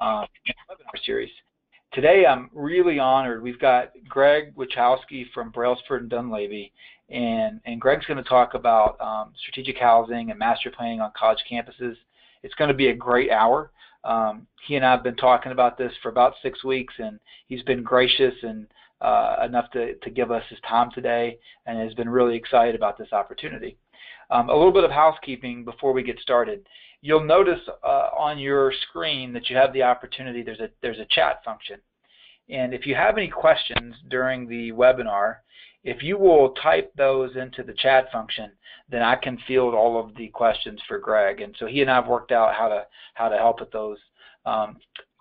webinar series. Today I'm really honored. We've got Greg Wachalski from Brailsford and Dunleavy, and Greg's going to talk about strategic housing and master planning on college campuses. It's going to be a great hour. He and I have been talking about this for about 6 weeks, and he's been gracious and enough to give us his time today, and has been really excited about this opportunity. A little bit of housekeeping before we get started. You'll notice on your screen that you have the opportunity, there's a chat function. And if you have any questions during the webinar, if you will type those into the chat function, then I can field all of the questions for Greg. And so he and I have worked out how to help with those.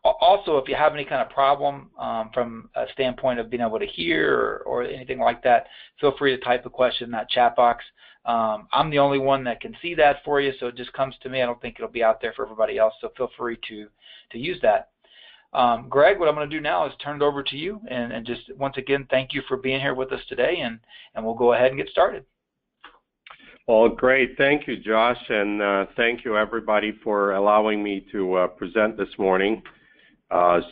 Also, if you have any kind of problem from a standpoint of being able to hear or anything like that, feel free to type a question in that chat box. I'm the only one that can see that for you, so it just comes to me. I don't think it'll be out there for everybody else, so feel free to use that. Greg, what I'm going to do now is turn it over to you, and just once again, thank you for being here with us today, and we'll go ahead and get started. Well, great. Thank you, Josh, and thank you, everybody, for allowing me to present this morning.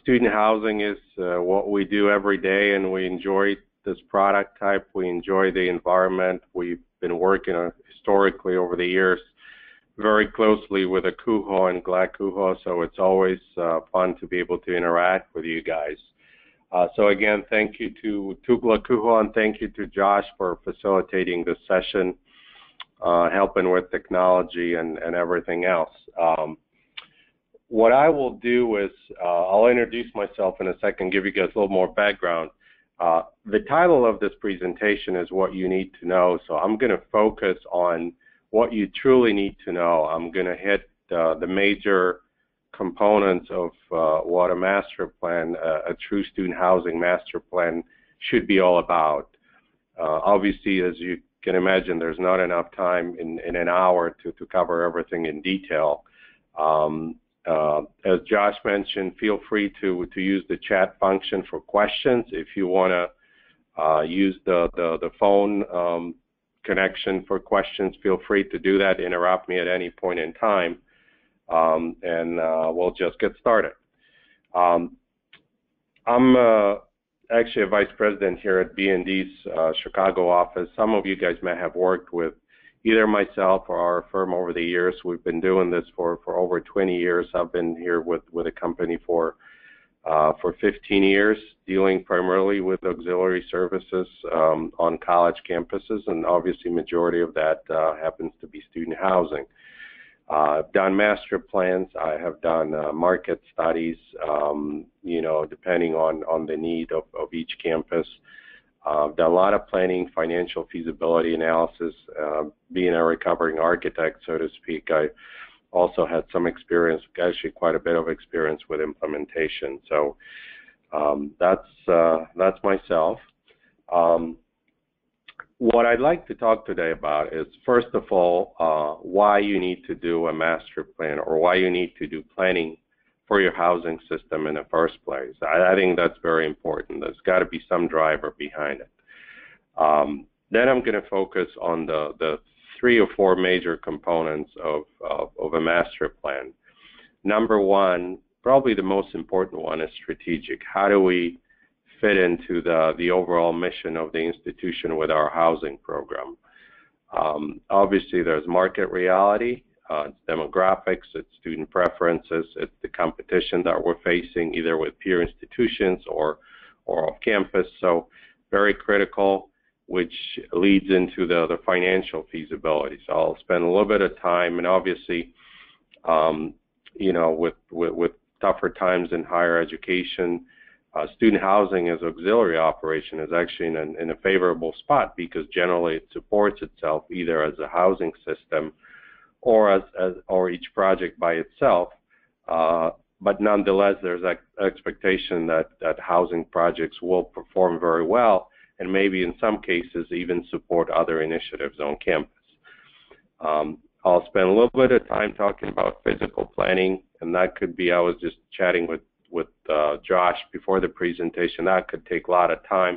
Student housing is what we do every day, and we enjoy this product type. We enjoy the environment. We've been working historically over the years very closely with ACUHO and ACUHO, so it's always fun to be able to interact with you guys. So again, thank you to ACUHO, and thank you to Josh for facilitating this session, helping with technology and everything else. What I will do is I'll introduce myself in a second, give you guys a little more background. The title of this presentation is What You Need to Know, so I'm going to focus on what you truly need to know. I'm going to hit the major components of what a master plan, a true student housing master plan, should be all about. Obviously, as you can imagine, there's not enough time in an hour to cover everything in detail. As Josh mentioned, feel free to use the chat function for questions. If you want to use the phone connection for questions, feel free to do that. Interrupt me at any point in time, and we'll just get started. I'm actually a vice president here at B&D's Chicago office. Some of you guys may have worked with either myself or our firm over the years. We've been doing this for over 20 years. I've been here with the company for 15 years, dealing primarily with auxiliary services on college campuses, and obviously majority of that happens to be student housing. I've done master plans. I have done market studies, you know, depending on the need of each campus. I've done a lot of planning, financial feasibility analysis. Being a recovering architect, so to speak, I also had some experience, actually quite a bit of experience with implementation. So that's myself. What I'd like to talk today about is, first of all, why you need to do a master plan, or why you need to do planning for your housing system in the first place. I think that's very important. There's got to be some driver behind it. Then I'm going to focus on the 3 or 4 major components of a master plan. Number one, probably the most important one, is strategic. How do we fit into the overall mission of the institution with our housing program? Obviously, there's market reality. It's demographics, it's student preferences, it's the competition that we're facing either with peer institutions or off campus. So very critical, which leads into the financial feasibility. So I'll spend a little bit of time, and obviously, you know, with tougher times in higher education, student housing as auxiliary operation is actually in a favorable spot, because generally it supports itself either as a housing system or each project by itself, but nonetheless, there's an expectation that housing projects will perform very well, and maybe in some cases even support other initiatives on campus. I'll spend a little bit of time talking about physical planning, and that could be, I was just chatting with Josh before the presentation, that could take a lot of time.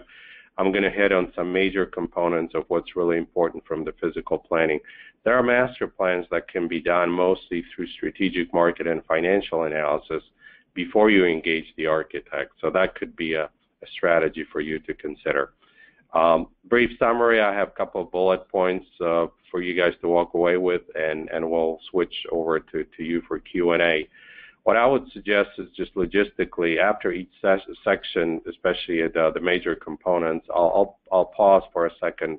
I'm going to hit on some major components of what's really important from the physical planning. There are master plans that can be done mostly through strategic market and financial analysis, before you engage the architect. So that could be a strategy for you to consider. Brief summary, I have a couple of bullet points for you guys to walk away with, and we'll switch over to you for Q&A. What I would suggest is just logistically, after each section, especially the major components, I'll pause for a second,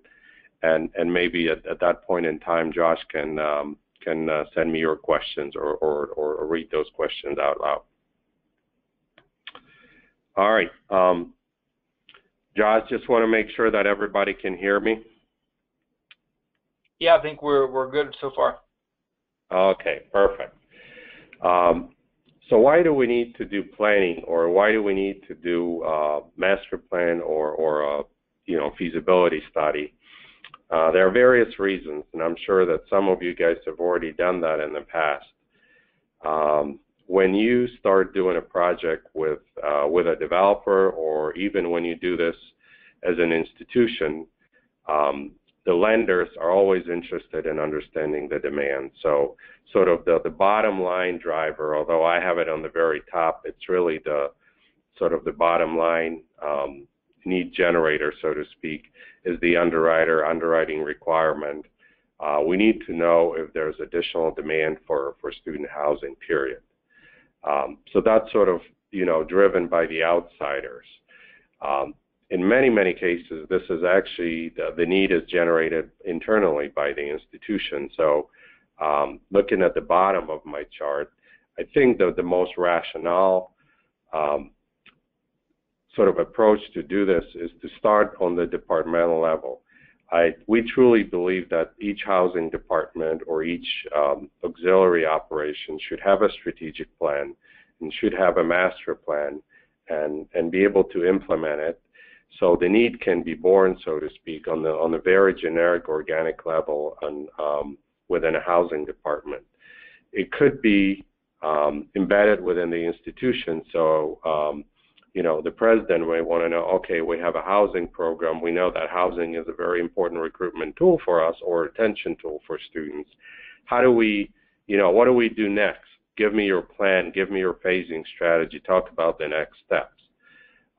and maybe at that point in time, Josh can send me your questions or read those questions out loud. All right. Josh, just want to make sure that everybody can hear me. Yeah, I think we're good so far. Okay, perfect. So why do we need to do planning, or why do we need to do master plan or feasibility study? There are various reasons, and I'm sure that some of you guys have already done that in the past. When you start doing a project with a developer, or even when you do this as an institution, the lenders are always interested in understanding the demand. So sort of the bottom line driver, although I have it on the very top, it's really the sort of the bottom line need generator, so to speak, is the underwriting requirement. We need to know if there's additional demand for student housing, period. So that's sort of, driven by the outsiders. In many, many cases, this is actually, the need is generated internally by the institution. So looking at the bottom of my chart, I think that the most rational sort of approach to do this is to start on the departmental level. We truly believe that each housing department or each auxiliary operation should have a strategic plan and should have a master plan and be able to implement it. So the need can be born, so to speak, on the very generic organic level within a housing department. It could be embedded within the institution. So, the president may want to know, okay, we have a housing program. We know that housing is a very important recruitment tool for us, or retention tool for students. How do we, what do we do next? Give me your plan. Give me your phasing strategy. Talk about the next steps.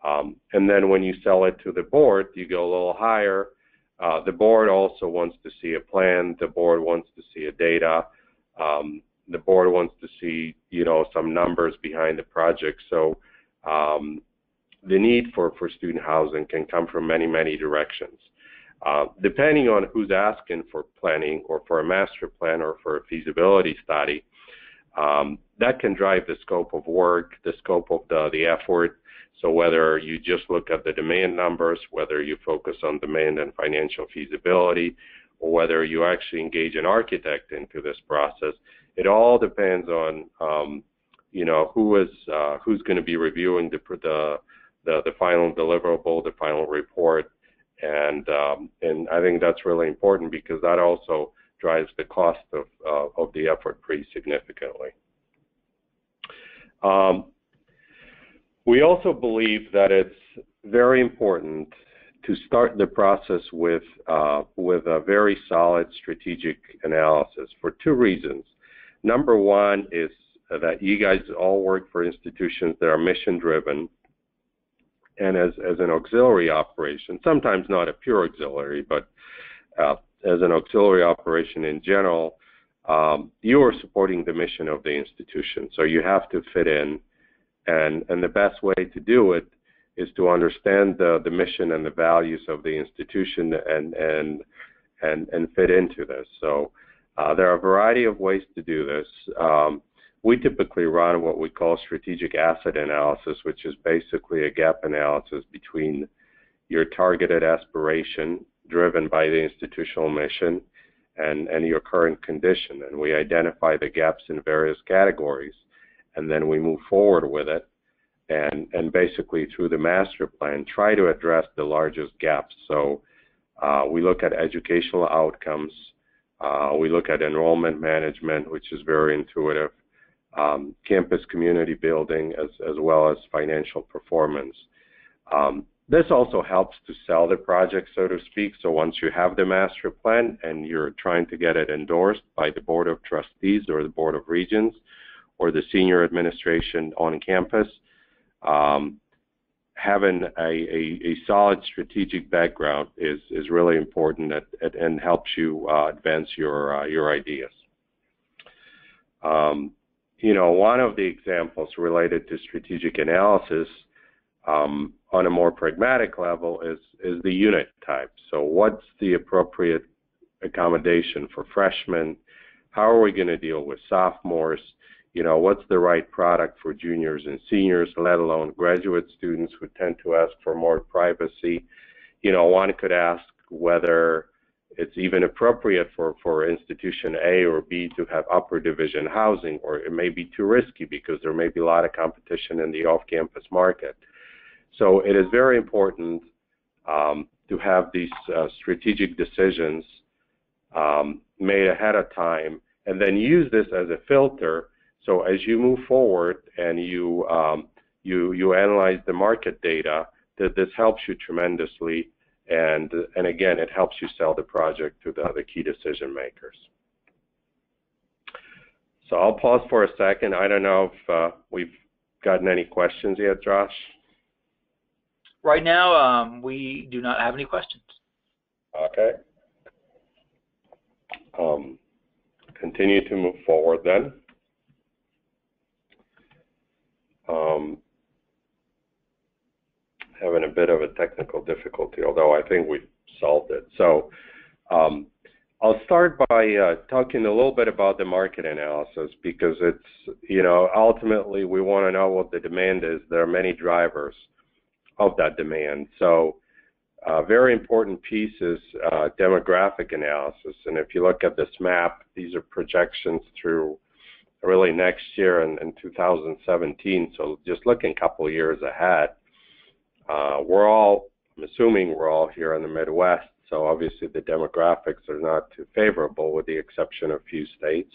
And then when you sell it to the board, you go a little higher. The board also wants to see a plan. The board wants to see a data. The board wants to see, some numbers behind the project. So the need for student housing can come from many, many directions. Depending on who's asking for planning or for a master plan or for a feasibility study, that can drive the scope of work, the scope of the effort. So whether you just look at the demand numbers, whether you focus on demand and financial feasibility, or whether you actually engage an architect into this process, it all depends on who's going to be reviewing the final deliverable, the final report, and I think that's really important because that also drives the cost of the effort pretty significantly. We also believe that it's very important to start the process with a very solid strategic analysis for two reasons. Number one is that you guys all work for institutions that are mission-driven, and as an auxiliary operation, sometimes not a pure auxiliary, but as an auxiliary operation in general, you are supporting the mission of the institution. So you have to fit in, and the best way to do it is to understand the mission and the values of the institution and fit into this. So there are a variety of ways to do this. We typically run what we call strategic asset analysis, which is basically a gap analysis between your targeted aspiration driven by the institutional mission and your current condition. And we identify the gaps in various categories, and then we move forward with it. And basically through the master plan, try to address the largest gaps. So we look at educational outcomes. We look at enrollment management, which is very intuitive. Campus community building, as well as financial performance. This also helps to sell the project, so to speak. So once you have the master plan and you're trying to get it endorsed by the Board of Trustees or the Board of Regents, or the senior administration on campus. Having a solid strategic background is really important and helps you advance your ideas. One of the examples related to strategic analysis on a more pragmatic level is the unit type. So what's the appropriate accommodation for freshmen? How are we going to deal with sophomores? What's the right product for juniors and seniors, let alone graduate students who tend to ask for more privacy? One could ask whether it's even appropriate for institution A or B to have upper division housing, or it may be too risky because there may be a lot of competition in the off-campus market. So it is very important to have these strategic decisions made ahead of time, and then use this as a filter. So as you move forward and you analyze the market data, that this helps you tremendously, and again, it helps you sell the project to the other key decision makers. So I'll pause for a second. I don't know if we've gotten any questions yet, Josh. Right now, we do not have any questions. Okay. Continue to move forward then. Having a bit of a technical difficulty, although I think we've solved it. So I'll start by talking a little bit about the market analysis, because it's, ultimately we want to know what the demand is. There are many drivers of that demand. So a very important piece is demographic analysis. And if you look at this map, these are projections through really next year and 2017. So just looking a couple of years ahead. I'm assuming we're all here in the Midwest, so obviously the demographics are not too favorable with the exception of a few states.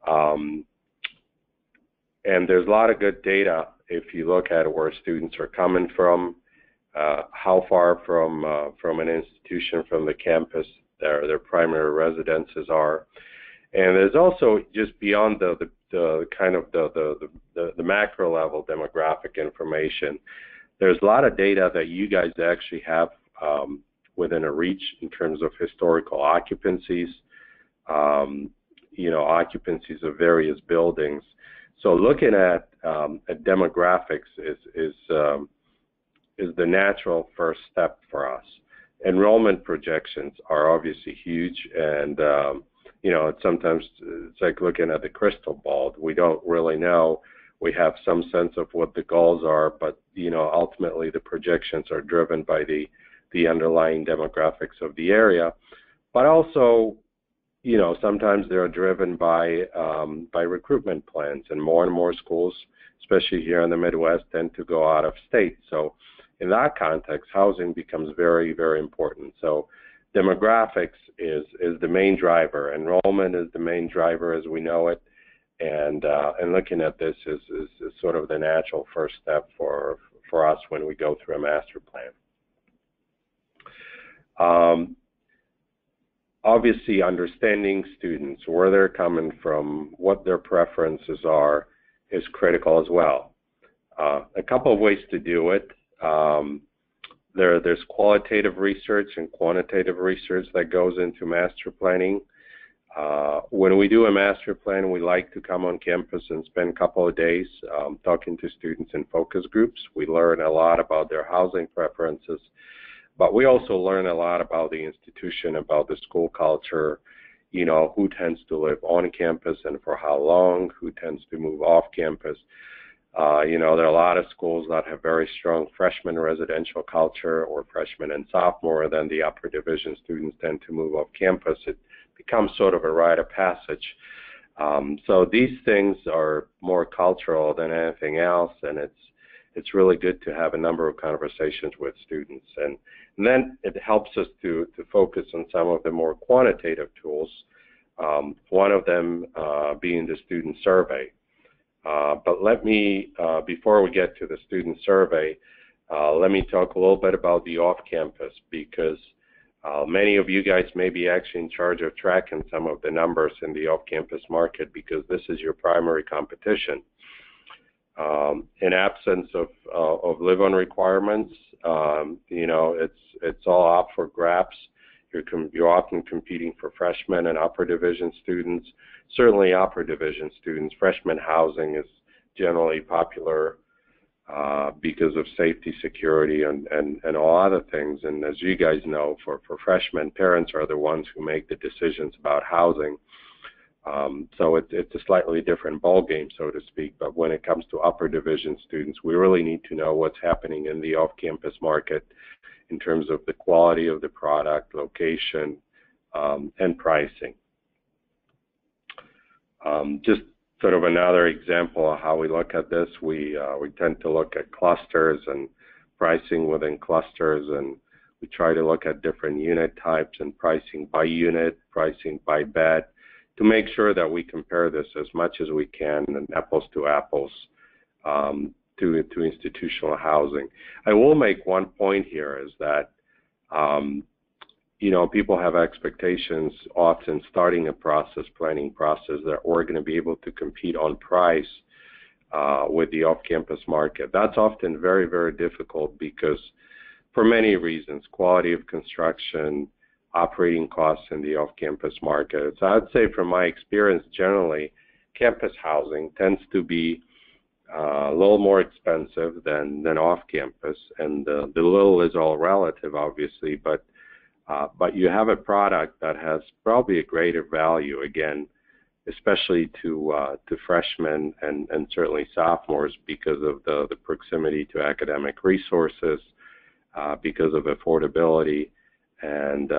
And there's a lot of good data if you look at where students are coming from, how far from an institution, from the campus their primary residences are. And there's also, just beyond the kind of the macro level demographic information, there's a lot of data that you guys actually have within a reach in terms of historical occupancies, occupancies of various buildings. So looking at demographics is the natural first step for us. Enrollment projections are obviously huge, and sometimes it's like looking at the crystal ball. We don't really know. We have some sense of what the goals are, but ultimately the projections are driven by the underlying demographics of the area. But also, sometimes they're driven by recruitment plans, and more schools, especially here in the Midwest, tend to go out of state. So in that context, housing becomes very, very important. So demographics is the main driver. Enrollment is the main driver as we know it. And looking at this is sort of the natural first step for us when we go through a master plan. Obviously, understanding students, where they're coming from, what their preferences are, is critical as well. A couple of ways to do it. There's qualitative research and quantitative research that goes into master planning. When we do a master plan, we like to come on campus and spend a couple of days talking to students in focus groups. We learn a lot about their housing preferences, but we also learn a lot about the institution, about the school culture, who tends to live on campus and for how long, who tends to move off campus. There are a lot of schools that have very strong freshman residential culture, or freshman and sophomore, then the upper division students tend to move off campus. It becomes sort of a rite of passage. So these things are more cultural than anything else, and it's really good to have a number of conversations with students. And then it helps us to focus on some of the more quantitative tools, one of them being the student survey. But let me, before we get to the student survey, let me talk a little bit about the off-campus, because Many of you guys may be actually in charge of tracking some of the numbers in the off-campus market because this is your primary competition. In absence of live-on requirements, it's all up for grabs. You're often competing for freshmen and upper division students. Certainly upper division students, freshman housing is generally popular because of safety, security, and all other things. And as you guys know, for freshmen, parents are the ones who make the decisions about housing. So it's a slightly different ballgame, so to speak. But when it comes to upper division students, we really need to know what's happening in the off-campus market in terms of the quality of the product, location, and pricing. Just sort of another example of how we look at this, we tend to look at clusters and pricing within clusters, and we try to look at different unit types and pricing by unit, pricing by bed, to make sure that we compare this as much as we can, and apples to apples, to institutional housing. I will make one point here is that, people have expectations often starting a planning process, that we're going to be able to compete on price with the off-campus market. That's often very, very difficult because for many reasons, quality of construction, operating costs in the off-campus market. So I'd say from my experience, generally, campus housing tends to be a little more expensive than off-campus, and the little is all relative, obviously, but you have a product that has probably a greater value, again, especially to freshmen and certainly sophomores because of the proximity to academic resources, because of affordability, and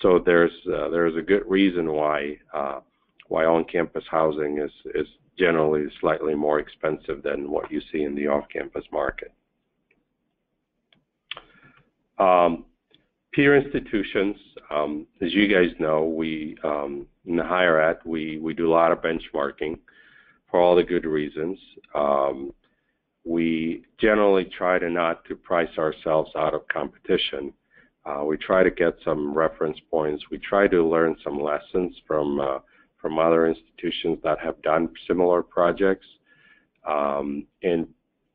so there's a good reason why on-campus housing is generally slightly more expensive than what you see in the off-campus market. Peer institutions, as you guys know, we in the higher ed, we do a lot of benchmarking for all the good reasons. We generally try not to price ourselves out of competition. We try to get some reference points. We try to learn some lessons from other institutions that have done similar projects. And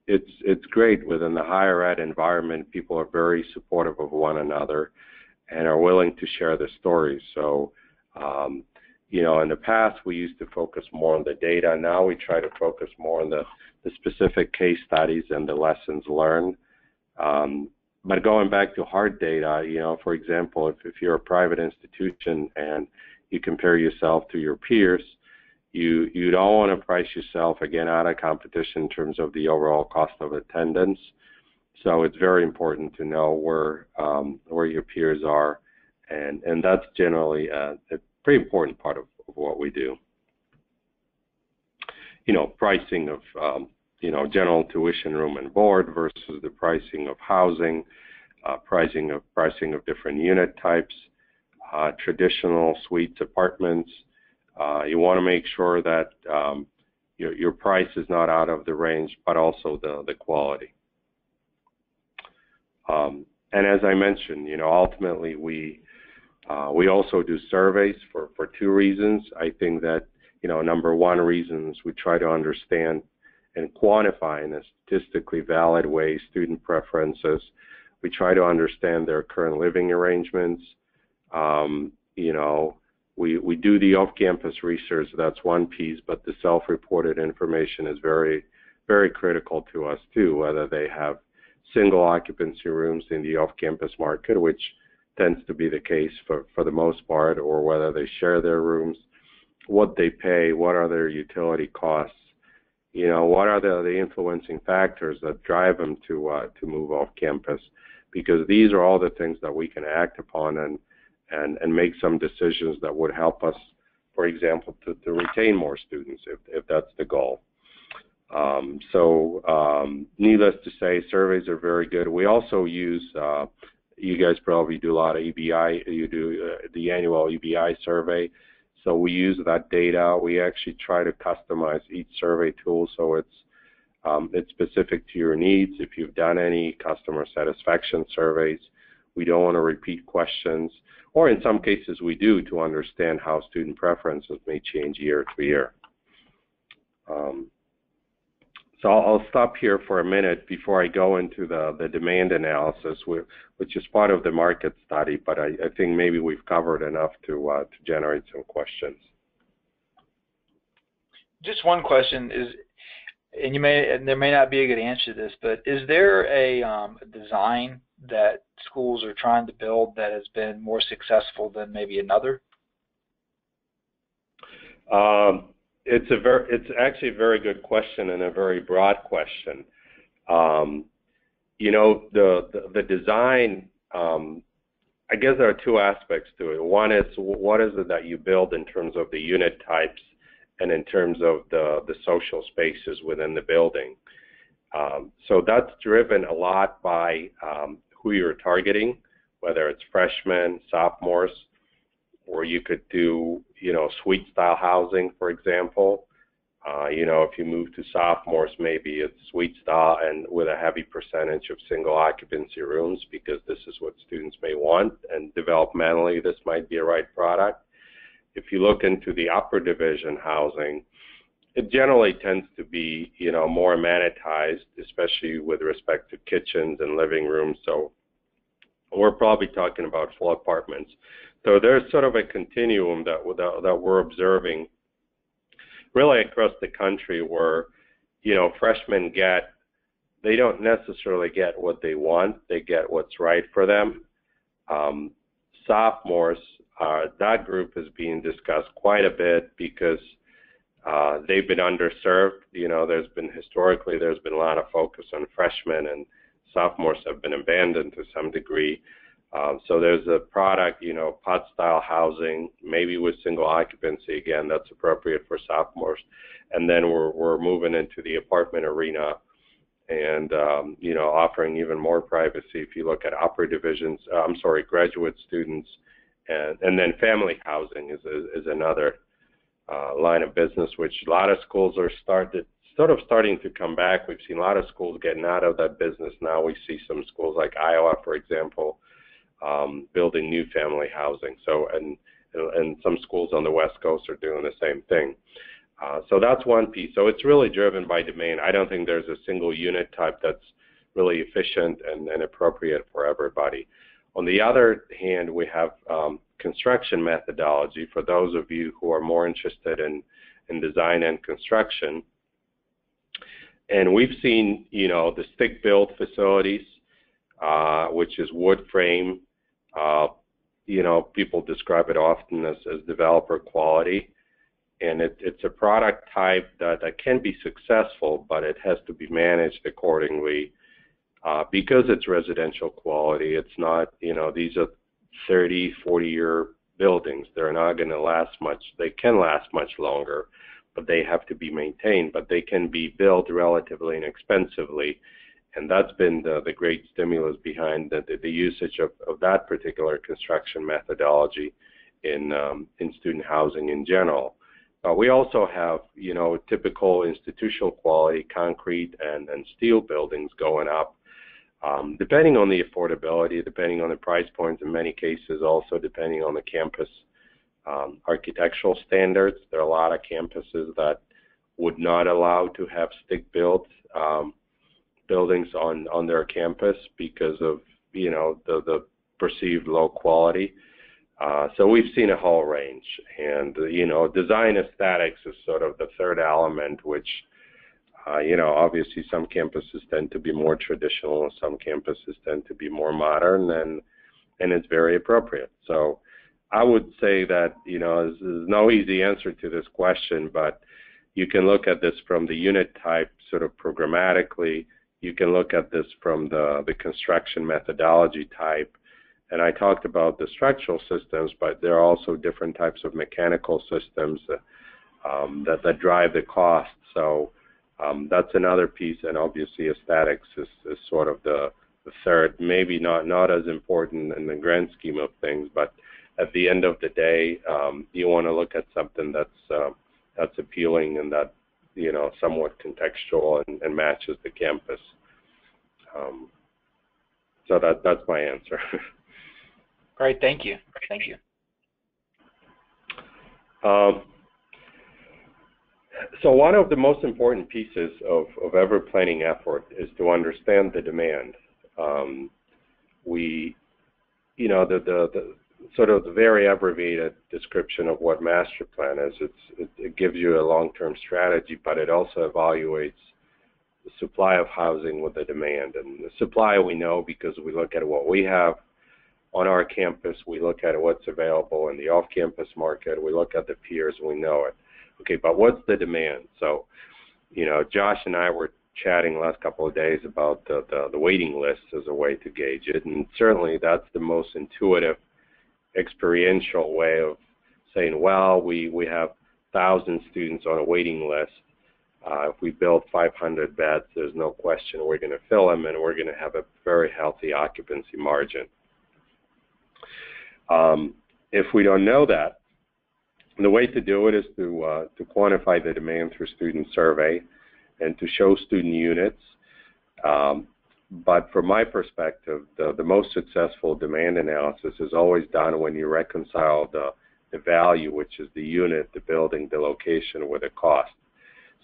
it's great within the higher ed environment. People are very supportive of one another and are willing to share their stories. So, in the past, we used to focus more on the data. Now we try to focus more on the specific case studies and the lessons learned. But going back to hard data, for example, if you're a private institution and you compare yourself to your peers, you don't want to price yourself, again, out of competition in terms of the overall cost of attendance. So it's very important to know where your peers are, and that's generally a pretty important part of what we do. Pricing of general tuition, room and board versus the pricing of housing, pricing of different unit types, traditional suites, apartments. You want to make sure that your price is not out of the range, but also the quality. And as I mentioned, ultimately we also do surveys for two reasons. I think that number one reason is we try to understand and quantify in a statistically valid way student preferences. We try to understand their current living arrangements. We do the off-campus research, that's one piece, but the self-reported information is very, very critical to us too, whether they have single occupancy rooms in the off-campus market, which tends to be the case for the most part, or whether they share their rooms, what they pay, what are their utility costs, what are the influencing factors that drive them to move off campus, because these are all the things that we can act upon and make some decisions that would help us, for example, to retain more students if that's the goal. Needless to say, surveys are very good. We also use, you guys probably do a lot of EBI, you do the annual EBI survey. So we use that data. We actually try to customize each survey tool so it's specific to your needs. If you've done any customer satisfaction surveys, We don't want to repeat questions, or in some cases we do, to understand how student preferences may change year to year. So I'll stop here for a minute before I go into the demand analysis, which is part of the market study, but I think maybe we've covered enough to generate some questions. Just one question is, and there may not be a good answer to this, but is there a design that schools are trying to build that has been more successful than maybe another? It's actually a very good question and a very broad question. You know, the design, I guess there are two aspects to it. One is, what is it that you build in terms of the unit types and in terms of the social spaces within the building. So that's driven a lot by who you're targeting, whether it's freshmen, sophomores, or you could do, you know, suite style housing, for example. You know, if you move to sophomores, maybe it's suite style and with a heavy percentage of single occupancy rooms, because this is what students may want, and developmentally this might be a right product. If you look into the upper division housing, it generally tends to be, you know, more amenitized, especially with respect to kitchens and living rooms. So we're probably talking about full apartments. So there's sort of a continuum that we're observing really across the country where, you know, freshmen they don't necessarily get what they want, they get what's right for them. Sophomores, that group is being discussed quite a bit because they've been underserved. You know, historically there's been a lot of focus on freshmen, and sophomores have been abandoned to some degree. So there's a product, you know, pod style housing, maybe with single occupancy, again, that's appropriate for sophomores. And then we're moving into the apartment arena and, you know, offering even more privacy if you look at upper divisions, graduate students. And then family housing is another line of business, which a lot of schools are starting to come back. We've seen a lot of schools getting out of that business now. We see some schools like Iowa, for example, building new family housing. So, and some schools on the West Coast are doing the same thing. So that's one piece. So it's really driven by demand. I don't think there's a single unit type that's really efficient and appropriate for everybody. On the other hand, we have construction methodology for those of you who are more interested in design and construction. And we've seen, you know, the stick-built facilities, which is wood frame. You know, people describe it often as developer quality. And it's a product type that can be successful, but it has to be managed accordingly. Because it's residential quality, it's not, you know, these are 30, 40-year buildings. They're not going to last much. They can last much longer, but they have to be maintained. But they can be built relatively inexpensively, and that's been the great stimulus behind the usage of that particular construction methodology in student housing in general. We also have, you know, typical institutional quality concrete and steel buildings going up. Depending on the affordability, depending on the price points, in many cases also depending on the campus architectural standards. There are a lot of campuses that would not allow to have stick-built buildings on their campus because of, you know, the perceived low quality. So we've seen a whole range. And, you know, design aesthetics is sort of the third element, which you know, obviously some campuses tend to be more traditional and some campuses tend to be more modern, and it's very appropriate. So I would say that, you know, there's no easy answer to this question, but you can look at this from the unit type sort of programmatically. You can look at this from the construction methodology type. And I talked about the structural systems, but there are also different types of mechanical systems that drive the cost. So that's another piece, and obviously aesthetics is sort of the third, maybe not as important in the grand scheme of things, but at the end of the day, you want to look at something that's appealing and that, you know, somewhat contextual and matches the campus. So that's my answer. Great, thank you. Thank you. So one of the most important pieces of every planning effort is to understand the demand. The sort of the very abbreviated description of what master plan is, it gives you a long-term strategy, but it also evaluates the supply of housing with the demand. And the supply we know because we look at what we have on our campus, we look at what's available in the off-campus market, we look at the peers, we know it. Okay, but what's the demand? So, Josh and I were chatting the last couple of days about the waiting list as a way to gauge it, and certainly that's the most intuitive, experiential way of saying, well, we have 1,000 students on a waiting list. If we build 500 beds, there's no question we're going to fill them, and we're going to have a very healthy occupancy margin. If we don't know that, the way to do it is to quantify the demand through student survey and to show student units. But from my perspective, the most successful demand analysis is always done when you reconcile the value, which is the unit, the building, the location, with the cost.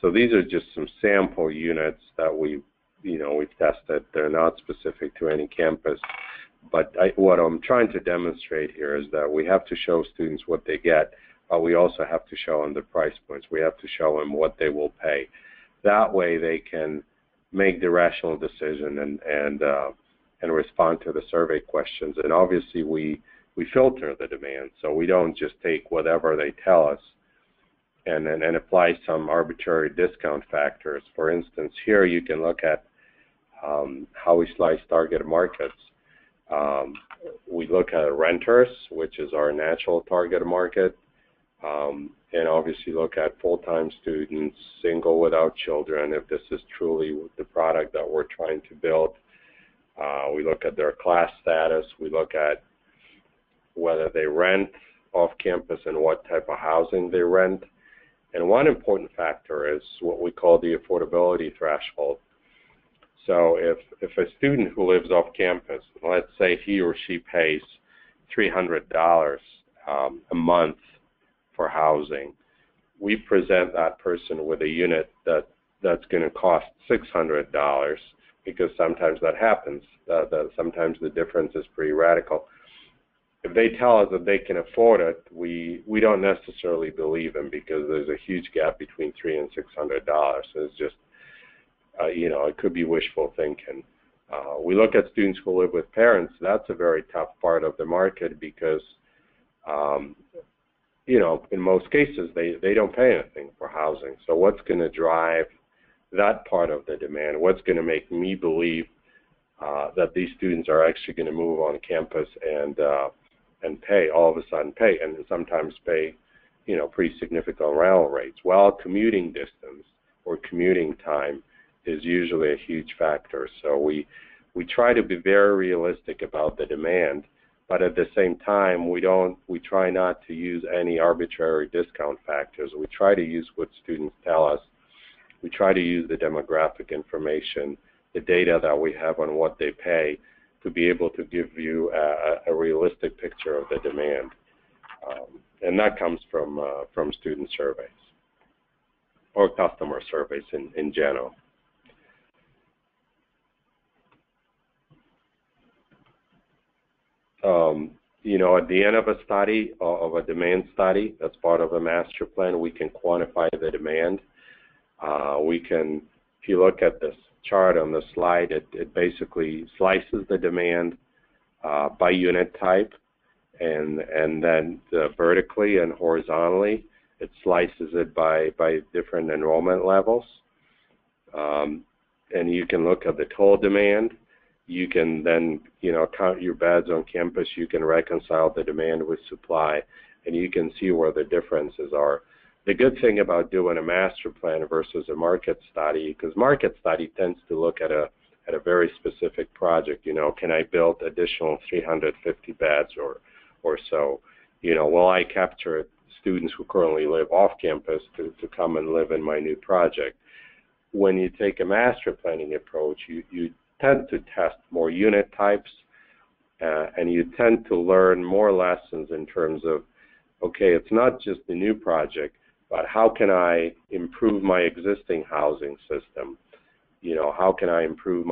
So these are just some sample units that we've tested. They're not specific to any campus. But what I'm trying to demonstrate here is that we have to show students what they get, but we also have to show them the price points. We have to show them what they will pay. That way they can make the rational decision and respond to the survey questions. And obviously we filter the demand, so we don't just take whatever they tell us and apply some arbitrary discount factors. For instance, here you can look at how we slice target markets. We look at renters, which is our natural target market, and obviously look at full-time students, single without children, if this is truly the product that we're trying to build. We look at their class status. We look at whether they rent off campus and what type of housing they rent. And one important factor is what we call the affordability threshold. So if a student who lives off campus, let's say he or she pays $300 a month for housing, we present that person with a unit that's going to cost $600, because sometimes that happens. Sometimes the difference is pretty radical. If they tell us that they can afford it, we don't necessarily believe them, because there's a huge gap between $300 and $600. So it's just it could be wishful thinking. We look at students who live with parents. That's a very tough part of the market, because in most cases they don't pay anything for housing. So what's going to drive that part of the demand? What's going to make me believe that these students are actually going to move on campus and pay, all of a sudden pay, and sometimes pay pretty significant rental rates? Well, commuting distance or commuting time is usually a huge factor. So we try to be very realistic about the demand, but at the same time we try not to use any arbitrary discount factors. We try to use what students tell us. We try to use the demographic information, the data that we have on what they pay, to be able to give you a realistic picture of the demand. And that comes from student surveys or customer surveys in general. At the end of a study, of a demand study, that's part of a master plan, we can quantify the demand. If you look at this chart on the slide, it basically slices the demand by unit type, and then vertically and horizontally, it slices it by different enrollment levels. And you can look at the total demand. You can then, count your beds on campus. You can reconcile the demand with supply, and you can see where the differences are. The good thing about doing a master plan versus a market study, because market study tends to look at a very specific project. Can I build additional 350 beds or so? Will I capture students who currently live off campus to come and live in my new project? When you take a master planning approach, you tend to test more unit types and you tend to learn more lessons in terms of, okay, it's not just the new project, but how can I improve my existing housing system? You know, how can I improve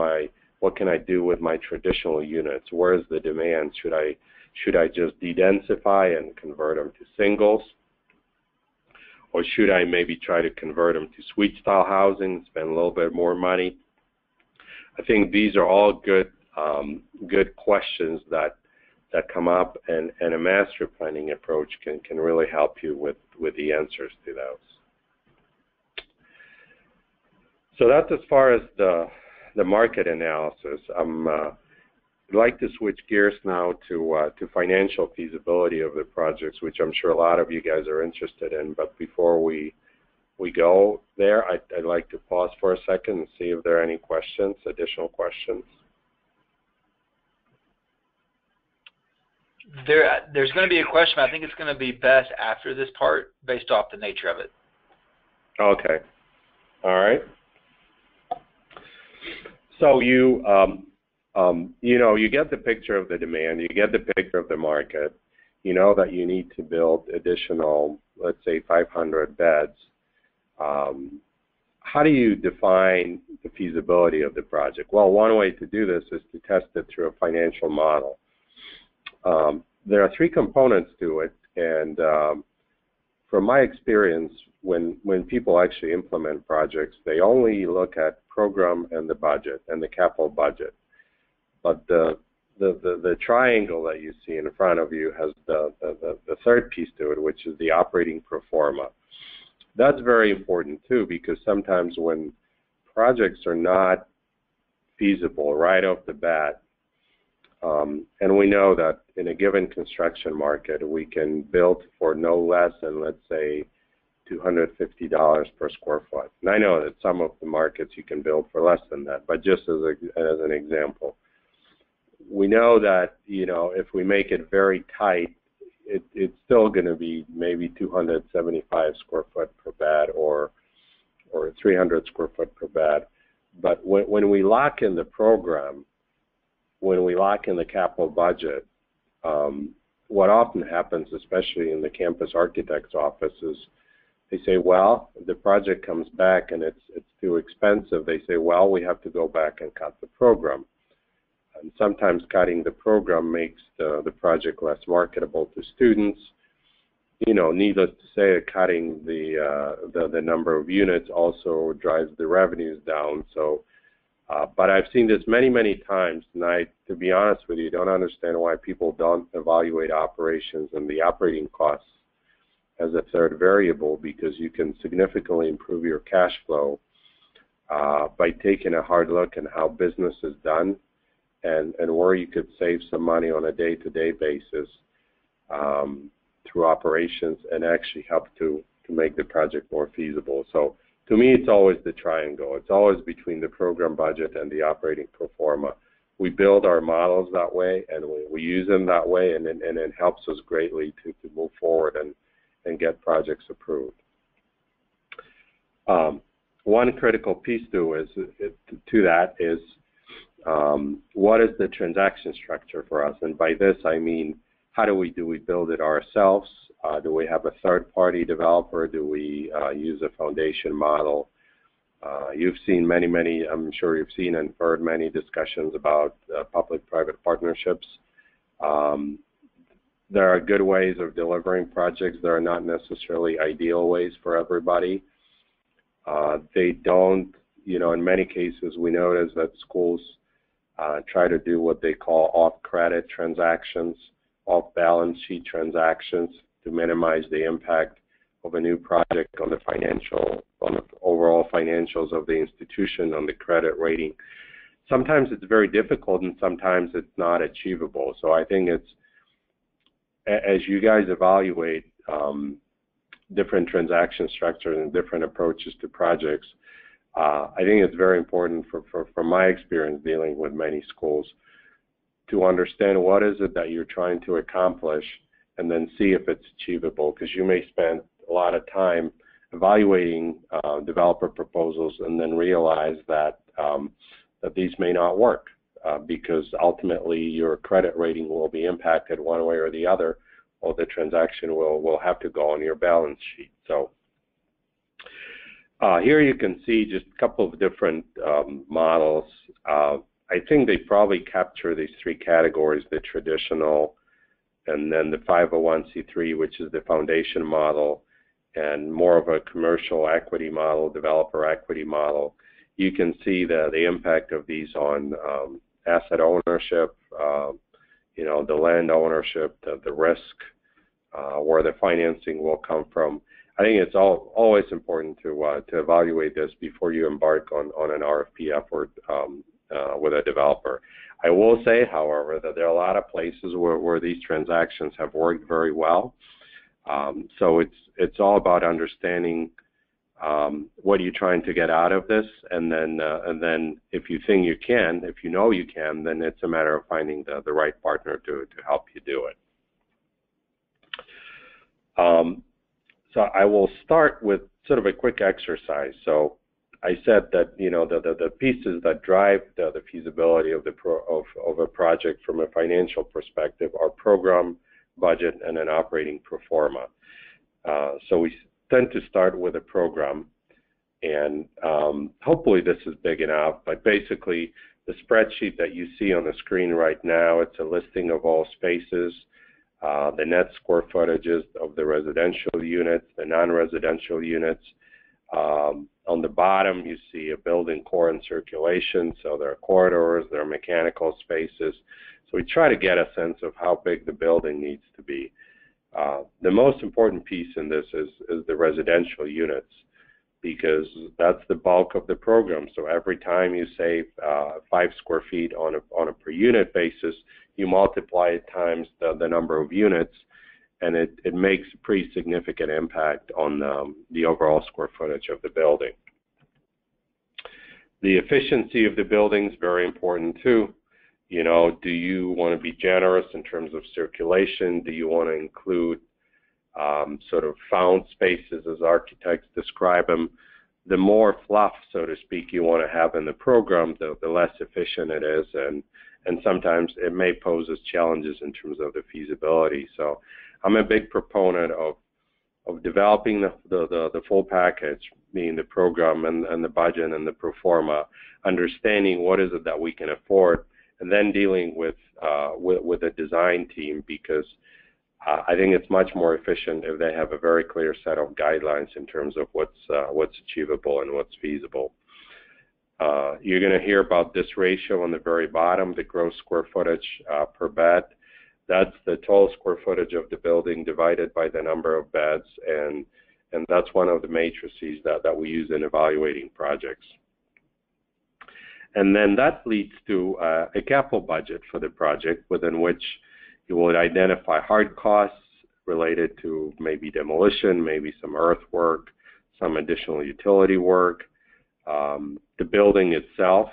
what can I do with my traditional units? Where's the demand? Should I just de-densify and convert them to singles? Or should I maybe try to convert them to suite-style housing, spend a little bit more money? I think these are all good questions that come up, and a master planning approach can really help you with the answers to those. So that's as far as the market analysis. I'd like to switch gears now to financial feasibility of the projects, which I'm sure a lot of you guys are interested in. But before we go there, I'd like to pause for a second and see if there are any questions, additional questions. There's going to be a question. I think it's going to be best after this part, based off the nature of it. Okay. All right. So you know, you get the picture of the demand, you get the picture of the market, you know that you need to build additional, let's say, 500 beds. How do you define the feasibility of the project? Well, one way to do this is to test it through a financial model. There are three components to it, and from my experience, when people actually implement projects, they only look at program and the budget and the capital budget. But the triangle that you see in front of you has the third piece to it, which is the operating pro forma. That's very important too, because sometimes when projects are not feasible right off the bat, and we know that in a given construction market, we can build for no less than, let's say, $250 per square foot. And I know that some of the markets you can build for less than that, but just as an example, we know that, you know, if we make it very tight, it's still going to be maybe 275 square foot per bed or 300 square foot per bed. But when we lock in the program, when we lock in the capital budget, what often happens, especially in the campus architect's offices, they say, well, the project comes back and it's too expensive. They say, well, we have to go back and cut the program. And sometimes cutting the program makes the project less marketable to students. You know, needless to say, cutting the number of units also drives the revenues down. So, but I've seen this many, many times, and to be honest with you, don't understand why people don't evaluate operations and the operating costs as a third variable, because you can significantly improve your cash flow by taking a hard look at how business is done and where you could save some money on a day-to-day basis through operations and actually help to make the project more feasible. So to me, it's always the triangle. It's always between the program budget and the operating pro forma. We build our models that way, and we use them that way, and it helps us greatly to move forward and get projects approved. One critical piece to that is what is the transaction structure for us? And by this, I mean, how do we build it ourselves? Do we have a third-party developer? Do we use a foundation model? You've seen many, I'm sure you've seen and heard many discussions about public-private partnerships. There are good ways of delivering projects. There are not necessarily ideal ways for everybody. They don't, you know, in many cases we notice that schools try to do what they call off-credit transactions, off-balance sheet transactions to minimize the impact of a new project on the overall financials of the institution, on the credit rating. Sometimes it's very difficult and sometimes it's not achievable. So I think it's, as you guys evaluate different transaction structures and different approaches to projects, I think it's very important from my experience dealing with many schools to understand what is it that you're trying to accomplish and then see if it's achievable, because you may spend a lot of time evaluating developer proposals and then realize that that these may not work. because ultimately your credit rating will be impacted one way or the other, or the transaction will have to go on your balance sheet. So here you can see just a couple of different models. I think they probably capture these three categories: the traditional, and then the 501c3, which is the foundation model, and more of a commercial equity model, developer equity model. You can see the impact of these on asset ownership, the land ownership, the risk, where the financing will come from. I think it's always important to evaluate this before you embark on an RFP effort with a developer. I will say, however, that there are a lot of places where these transactions have worked very well. So it's all about understanding what are you trying to get out of this, and then if you think you can, if you know you can, then it's a matter of finding the right partner to help you do it. So I will start with sort of a quick exercise. So I said that the pieces that drive the feasibility of a project from a financial perspective are program, budget, and an operating pro forma. So we tend to start with a program, and hopefully this is big enough, but basically the spreadsheet that you see on the screen right now, it's a listing of all spaces, the net square footages of the residential units, the non-residential units. On the bottom, you see a building core and circulation, so there are corridors, there are mechanical spaces. So we try to get a sense of how big the building needs to be. The most important piece in this is the residential units, because that's the bulk of the program. So every time you save 5 square feet on a per unit basis, you multiply it times the number of units, and it makes a pretty significant impact on the overall square footage of the building. The efficiency of the building is very important too. Do you want to be generous in terms of circulation? Do you want to include sort of found spaces, as architects describe them? The more fluff, so to speak, you want to have in the program, the less efficient it is, and sometimes it may pose as challenges in terms of the feasibility. So I'm a big proponent of developing the full package, meaning the program and the budget and the pro forma, understanding what is it that we can afford, and then dealing with a design team, because I think it's much more efficient if they have a very clear set of guidelines in terms of what's achievable and what's feasible. You're going to hear about this ratio on the very bottom, the gross square footage per bed. That's the total square footage of the building divided by the number of beds, and that's one of the matrices that we use in evaluating projects. And then that leads to a capital budget for the project, within which you will identify hard costs related to maybe demolition, maybe some earthwork, some additional utility work, the building itself,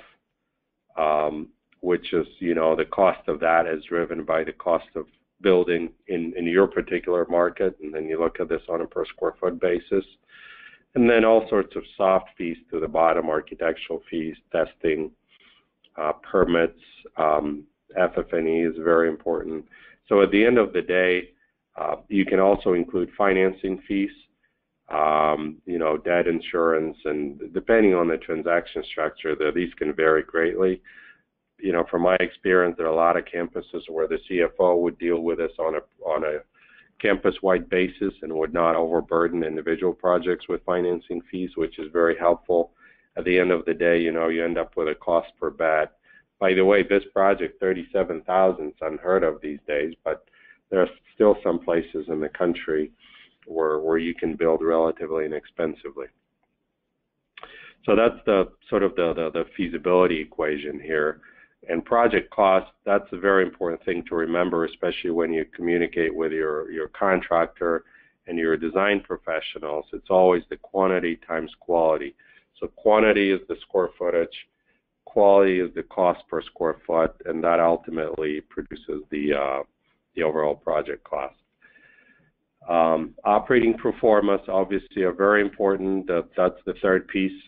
which is, the cost of that is driven by the cost of building in your particular market, and then you look at this on a per square foot basis. And then all sorts of soft fees to the bottom, architectural fees, testing, permits, FF&E is very important. So at the end of the day, you can also include financing fees, debt insurance, and depending on the transaction structure, these can vary greatly. From my experience, there are a lot of campuses where the CFO would deal with us on a campus-wide basis and would not overburden individual projects with financing fees, which is very helpful. At the end of the day, you end up with a cost per bed. By the way, this project, $37,000, is unheard of these days, but there are still some places in the country where you can build relatively inexpensively. So that's the sort of the feasibility equation here. And project cost, that's a very important thing to remember, especially when you communicate with your contractor and your design professionals. It's always the quantity times quality. So quantity is the square footage, quality is the cost per square foot, and that ultimately produces the overall project cost. Operating pro formas obviously are very important. That's the third piece.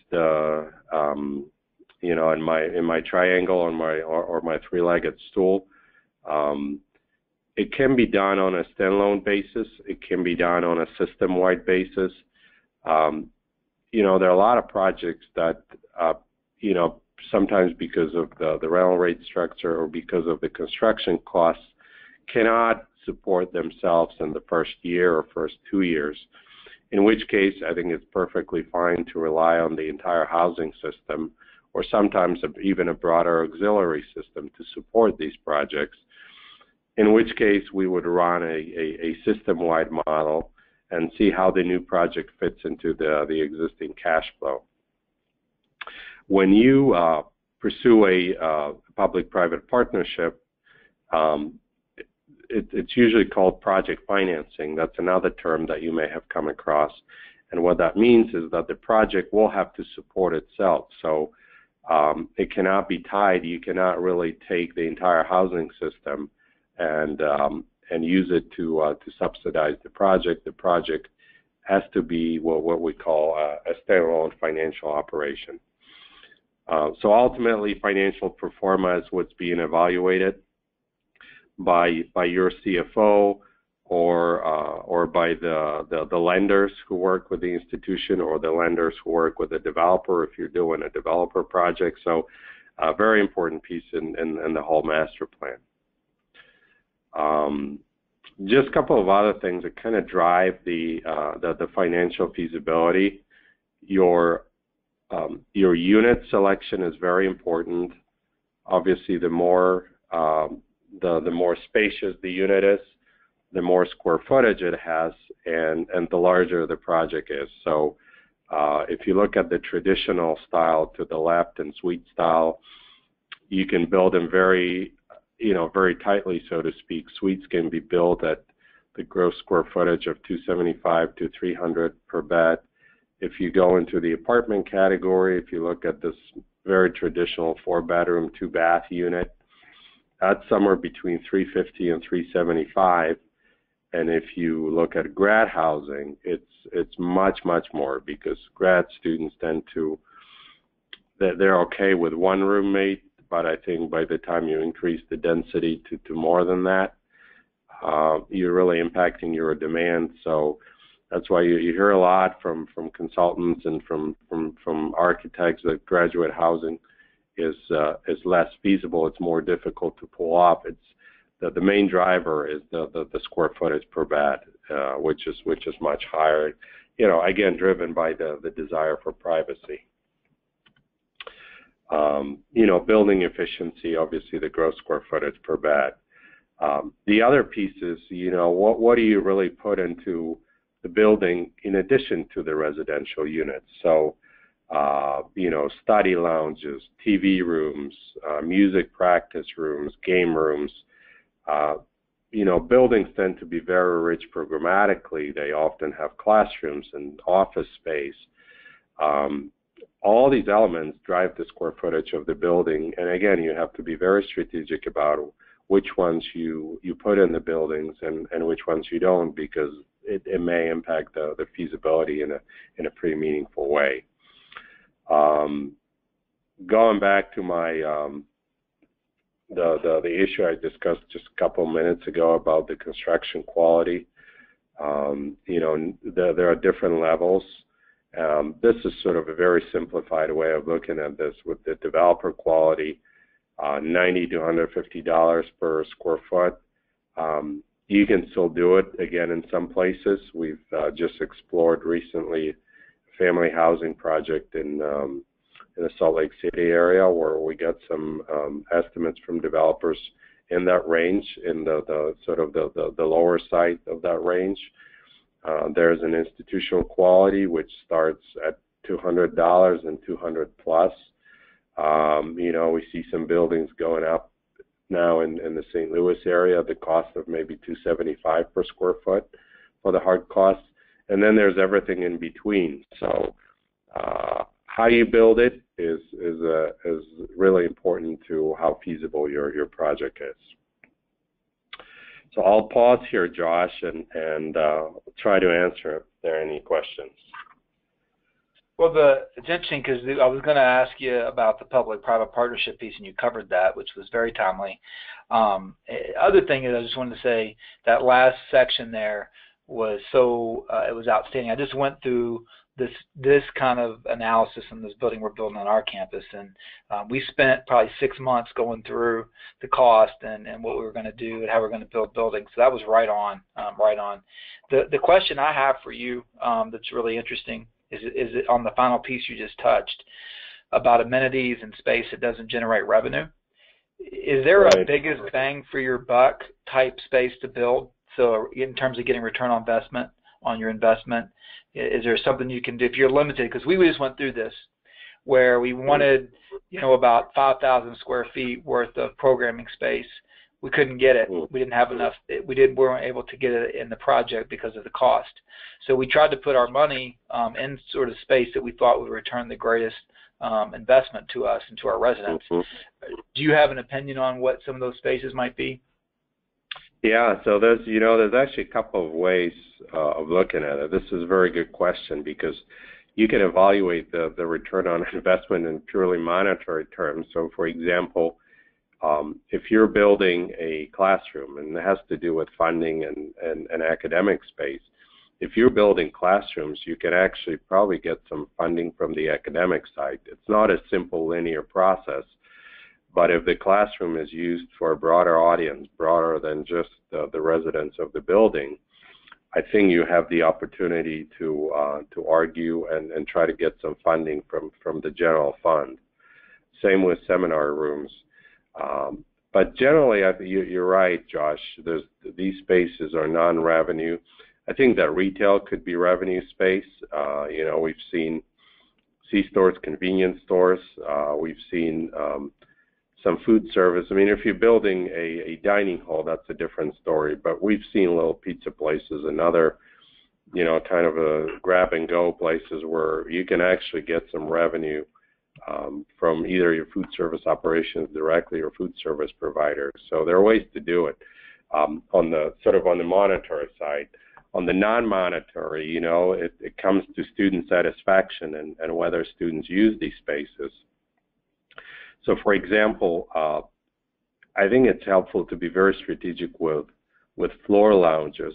you know, in my triangle or my three-legged stool. It can be done on a standalone basis. It can be done on a system-wide basis. You know, there are a lot of projects that, you know, sometimes because of the rental rate structure or because of the construction costs, cannot support themselves in the first year or first 2 years, in which case I think it's perfectly fine to rely on the entire housing system or sometimes even a broader auxiliary system to support these projects, in which case we would run a system-wide model and see how the new project fits into the existing cash flow. When you pursue a public-private partnership, it's usually called project financing. That's another term that you may have come across. And what that means is that the project will have to support itself. So it cannot be tied. You cannot really take the entire housing system and use it to subsidize the project. The project has to be what we call a standalone financial operation. So ultimately, financial performance is what's being evaluated by your CFO or by the lenders who work with the institution or the lenders who work with the developer if you're doing a developer project. So a very important piece in the whole master plan. Just a couple of other things that kind of drive the financial feasibility. Your unit selection is very important. Obviously, the more spacious the unit is, the more square footage it has, and the larger the project is. So if you look at the traditional style to the left and suite style, you can build them very tightly, so to speak. Suites can be built at the gross square footage of 275 to 300 per bed. If you go into the apartment category, if you look at this very traditional 4-bedroom, 2-bath unit, that's somewhere between 350 and 375. And if you look at grad housing, it's much more, because grad students tend to, they're okay with one roommate, but I think by the time you increase the density to more than that, you're really impacting your demand. So that's why you hear a lot from consultants and from architects that graduate housing is less feasible. It's more difficult to pull off. It's the main driver is the square footage per bed, which is much higher. You know, again, driven by the desire for privacy. You know, building efficiency, obviously the gross square footage per bed. The other piece is, you know, what do you really put into the building in addition to the residential units? So, you know, study lounges, TV rooms, music practice rooms, game rooms. You know, buildings tend to be very rich programmatically. They often have classrooms and office space. All these elements drive the square footage of the building. And again, you have to be very strategic about which ones you put in the buildings and which ones you don't, because it may impact the feasibility in a pretty meaningful way. Going back to my the issue I discussed just a couple minutes ago about the construction quality, you know, there are different levels. This is sort of a very simplified way of looking at this. With the developer quality, $90 to $150 per square foot. You can still do it, again, in some places. We've just explored recently a family housing project in the Salt Lake City area, where we got some estimates from developers in that range, in the sort of the lower side of that range. There's an institutional quality which starts at $200 and $200 plus. You know, we see some buildings going up now in the St. Louis area, the cost of maybe $275 per square foot for the hard costs, and then there's everything in between. So how you build it is really important to how feasible your project is. So I'll pause here, Josh, and try to answer if there are any questions. Well, it's interesting because I was going to ask you about the public-private partnership piece, and you covered that, which was very timely. Other thing is, I just wanted to say that last section there was it was outstanding. I just went through this kind of analysis in this building we're building on our campus, and we spent probably 6 months going through the cost and what we were going to do and how we're going to build buildings. So that was right on, right on. The question I have for you that's really interesting is it on the final piece you just touched about amenities and space that doesn't generate revenue. Is there a biggest bang for your buck type space to build? So in terms of getting return on investment on your investment, is there something you can do if you're limited? Because we just went through this where we wanted, about 5,000 square feet worth of programming space. We couldn't get it. We didn't have enough. We weren't able to get it in the project because of the cost. So we tried to put our money in sort of space that we thought would return the greatest investment to us and to our residents. Do you have an opinion on what some of those spaces might be? Yeah, so there's actually a couple of ways of looking at it. This is a very good question because you can evaluate the return on investment in purely monetary terms. So, for example, if you're building a classroom, and it has to do with funding and academic space, if you're building classrooms, you can actually probably get some funding from the academic side. It's not a simple linear process, but if the classroom is used for a broader audience, broader than just the residents of the building, I think you have the opportunity to argue and try to get some funding from the general fund. Same with seminar rooms. But generally, you're right, Josh. These spaces are non-revenue. I think that retail could be revenue space. We've seen C-stores, convenience stores. We've seen some food service. I mean, if you're building a dining hall, that's a different story. But we've seen little pizza places and other, kind of a grab-and-go places where you can actually get some revenue from either your food service operations directly or food service providers. So there are ways to do it on the monetary side. On the non-monetary, it comes to student satisfaction and whether students use these spaces. So, for example, I think it's helpful to be very strategic with floor lounges,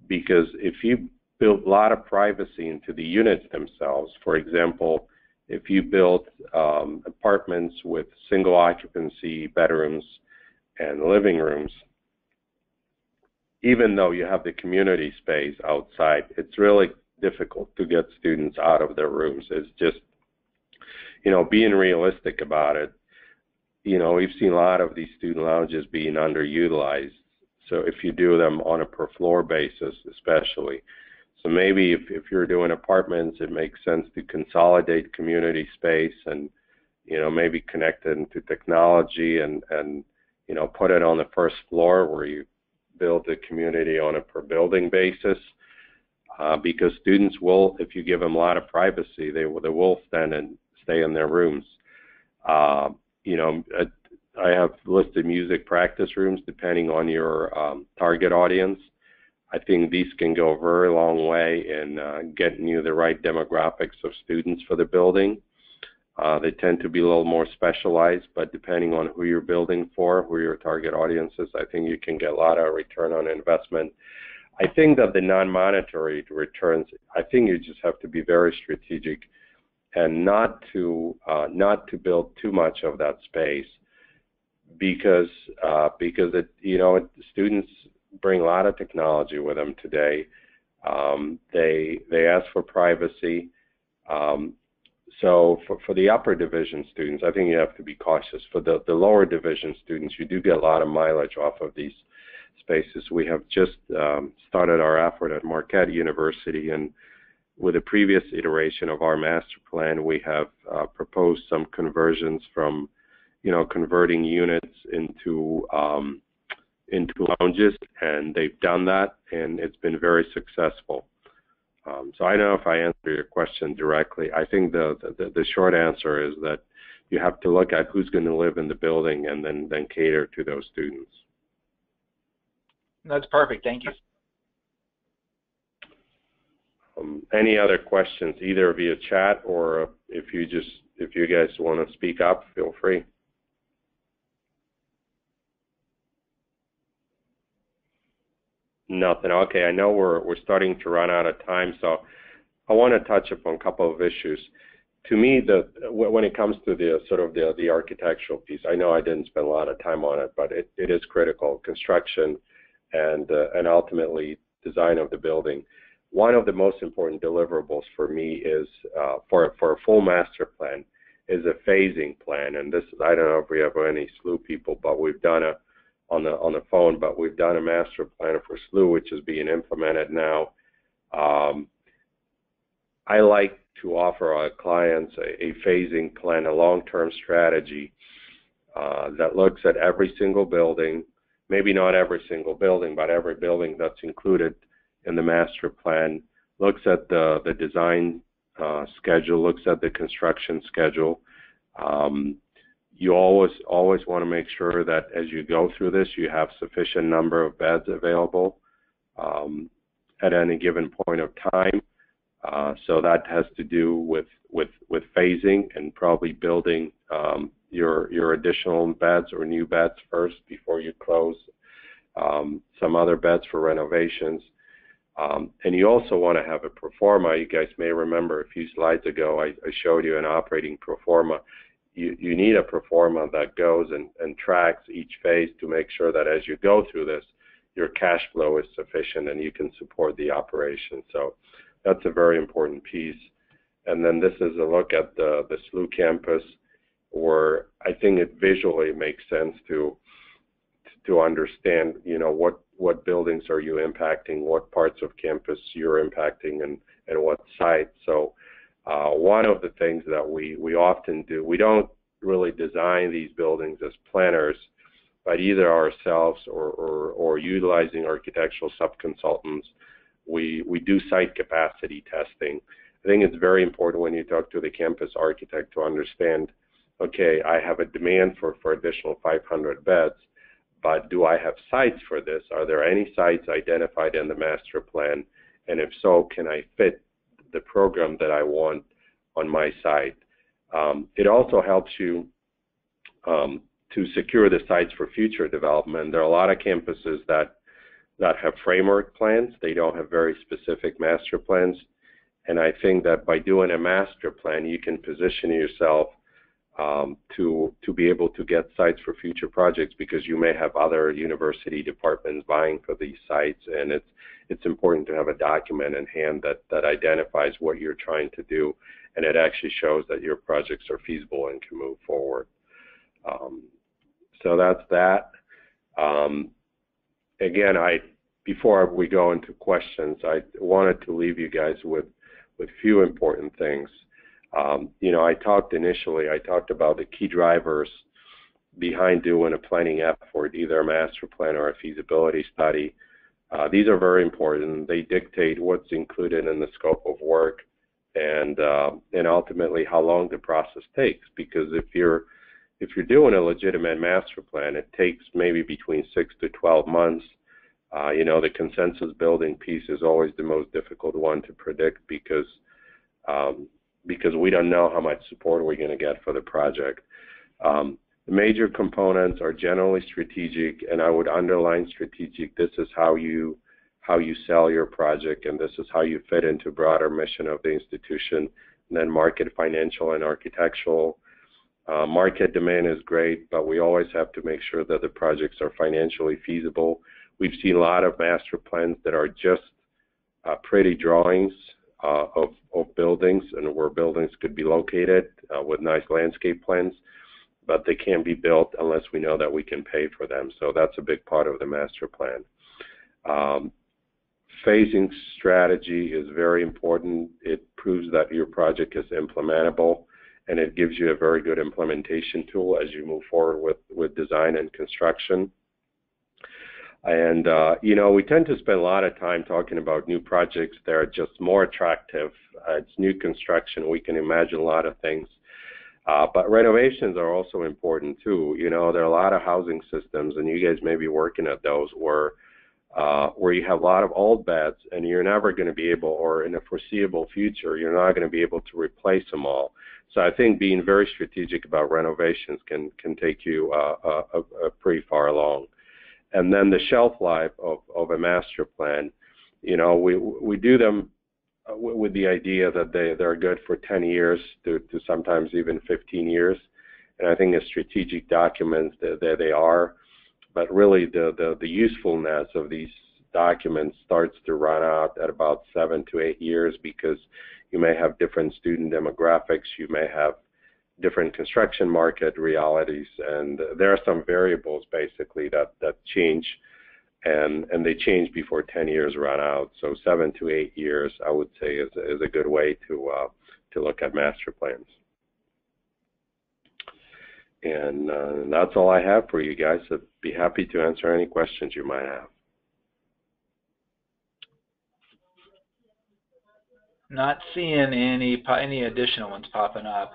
because if you build a lot of privacy into the units themselves, for example, if you build apartments with single occupancy bedrooms and living rooms, even though you have the community space outside, it's really difficult to get students out of their rooms. It's just, being realistic about it, we've seen a lot of these student lounges being underutilized. So if you do them on a per floor basis, especially. So maybe if you're doing apartments, it makes sense to consolidate community space and, maybe connect it into technology and put it on the first floor where you build the community on a per building basis. Because students will, if you give them a lot of privacy, they will stay in their rooms. I have listed music practice rooms depending on your target audience. I think these can go a very long way in getting you the right demographics of students for the building. They tend to be a little more specialized, but depending on who you're building for, who your target audience is, I think you can get a lot of return on investment. I think that the non-monetary returns, I think you just have to be very strategic and not to build too much of that space, because students bring a lot of technology with them today. They ask for privacy. So for the upper division students, I think you have to be cautious. For the lower division students, you do get a lot of mileage off of these spaces. We have just started our effort at Marquette University, and with a previous iteration of our master plan, we have proposed some conversions from, converting units into lounges, and they've done that, and it's been very successful. So I don't know if I answered your question directly. I think the short answer is that you have to look at who's going to live in the building and then cater to those students. That's perfect. Thank you. Any other questions, either via chat or if you guys want to speak up, feel free. Nothing. Okay, I know we're starting to run out of time, so I want to touch upon a couple of issues. To me, when it comes to the sort of the architectural piece, I know I didn't spend a lot of time on it, but it is critical. Construction and ultimately design of the building. One of the most important deliverables for me is for a full master plan is a phasing plan, and this I don't know if we have any SLU people, but we've done on the phone, but we've done a master plan for SLU, which is being implemented now. I like to offer our clients a phasing plan, a long-term strategy that looks at every single building, maybe not every single building, but every building that's included in the master plan, looks at the design schedule, looks at the construction schedule. You always want to make sure that as you go through this, you have sufficient number of beds available at any given point of time. So that has to do with phasing and probably building your additional beds or new beds first before you close some other beds for renovations. And you also want to have a pro forma. You guys may remember a few slides ago I showed you an operating pro forma. You need a pro forma that goes and tracks each phase to make sure that as you go through this, your cash flow is sufficient and you can support the operation. So that's a very important piece. And then this is a look at the SLU campus, where I think it visually makes sense to understand, what buildings are you impacting, what parts of campus you're impacting, and what sites. So one of the things that we often do, we don't really design these buildings as planners, but either ourselves or utilizing architectural sub-consultants, we do site capacity testing. I think it's very important when you talk to the campus architect to understand, okay, I have a demand for additional 500 beds, but do I have sites for this? Are there any sites identified in the master plan? And if so, can I fit the program that I want on my site? It also helps you to secure the sites for future development. There are a lot of campuses that have framework plans. They don't have very specific master plans. And I think that by doing a master plan, you can position yourself to be able to get sites for future projects, because you may have other university departments vying for these sites, and it's important to have a document in hand that identifies what you're trying to do, and it actually shows that your projects are feasible and can move forward. So that's that. Again, before we go into questions, I wanted to leave you guys with few important things. I talked about the key drivers behind doing a planning effort, either a master plan or a feasibility study. These are very important. They dictate what's included in the scope of work and ultimately how long the process takes. Because if you're doing a legitimate master plan, it takes maybe between 6 to 12 months. The consensus building piece is always the most difficult one to predict because we don't know how much support we're going to get for the project. The major components are generally strategic, and I would underline strategic. This is how you sell your project, and this is how you fit into broader mission of the institution. And then market, financial, and architectural. Market demand is great, but we always have to make sure that the projects are financially feasible. We've seen a lot of master plans that are just pretty drawings of buildings and where buildings could be located with nice landscape plans, but they can't be built unless we know that we can pay for them. So that's a big part of the master plan. Phasing strategy is very important. It proves that your project is implementable, and it gives you a very good implementation tool as you move forward with design and construction. And, we tend to spend a lot of time talking about new projects that are just more attractive. It's new construction. We can imagine a lot of things. But renovations are also important, too. There are a lot of housing systems, and you guys may be working at those, where where you have a lot of old beds and you're never going to be able, or in the foreseeable future, you're not going to be able to replace them all. So I think being very strategic about renovations can take you pretty far along. And then the shelf life of a master plan, you know, we do them with the idea that they're good for 10 years to sometimes even 15 years. And I think the strategic documents that they are, but really the usefulness of these documents starts to run out at about 7 to 8 years, because you may have different student demographics, you may have different construction market realities, and there are some variables basically that change, and they change before 10 years run out. So 7 to 8 years, I would say, is a good way to look at master plans. And that's all I have for you guys. I'd be happy to answer any questions you might have. Not seeing any additional ones popping up.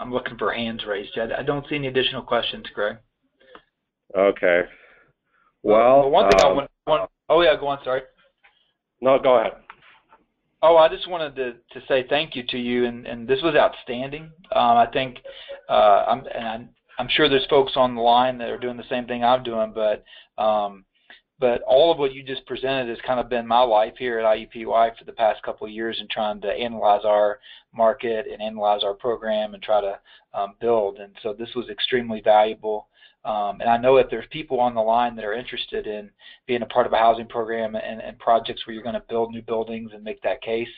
I'm looking for hands raised. I don't see any additional questions, Greg. Okay. Well, one thing I want. Oh yeah, go on. Sorry. No, go ahead. Oh, I just wanted to say thank you to you, and this was outstanding. I think I'm sure there's folks on the line that are doing the same thing I'm doing, but all of what you just presented has kind of been my life here at IUPUI for the past couple of years in trying to analyze our market and analyze our program and try to build. And so this was extremely valuable. And I know if there's people on the line that are interested in being a part of a housing program and projects where you're going to build new buildings and make that case,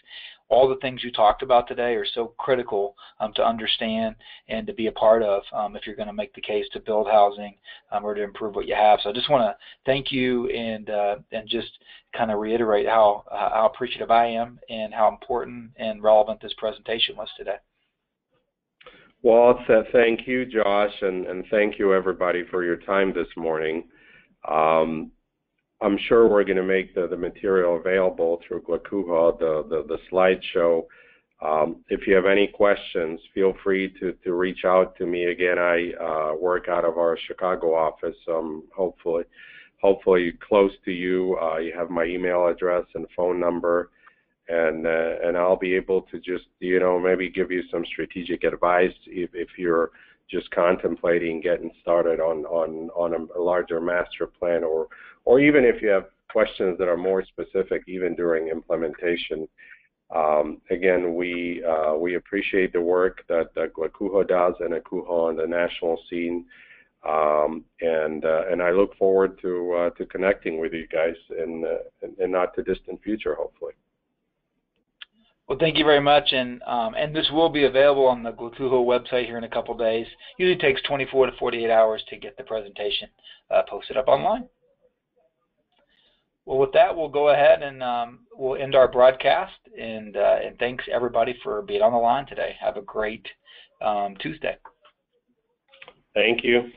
all the things you talked about today are so critical to understand and to be a part of if you're going to make the case to build housing or to improve what you have. So I just want to thank you and just kind of reiterate how appreciative I am and how important and relevant this presentation was today. Well, thank you, Josh, and thank you, everybody, for your time this morning. I'm sure we're going to make the material available through ACUHO, the slideshow. If you have any questions, feel free to reach out to me. Again, I work out of our Chicago office. Hopefully close to you. You have my email address and phone number. And I'll be able to just, you know, maybe give you some strategic advice if you're just contemplating getting started on a larger master plan, or even if you have questions that are more specific, even during implementation. Again, we appreciate the work that ACUHO does and ACUHO on the national scene, and I look forward to connecting with you guys in not too distant future, hopefully. Well, thank you very much, and this will be available on the ACUHO website here in a couple of days. Usually takes 24 to 48 hours to get the presentation posted up online. Well, with that, we'll go ahead and we'll end our broadcast, and thanks everybody for being on the line today. Have a great Tuesday. Thank you.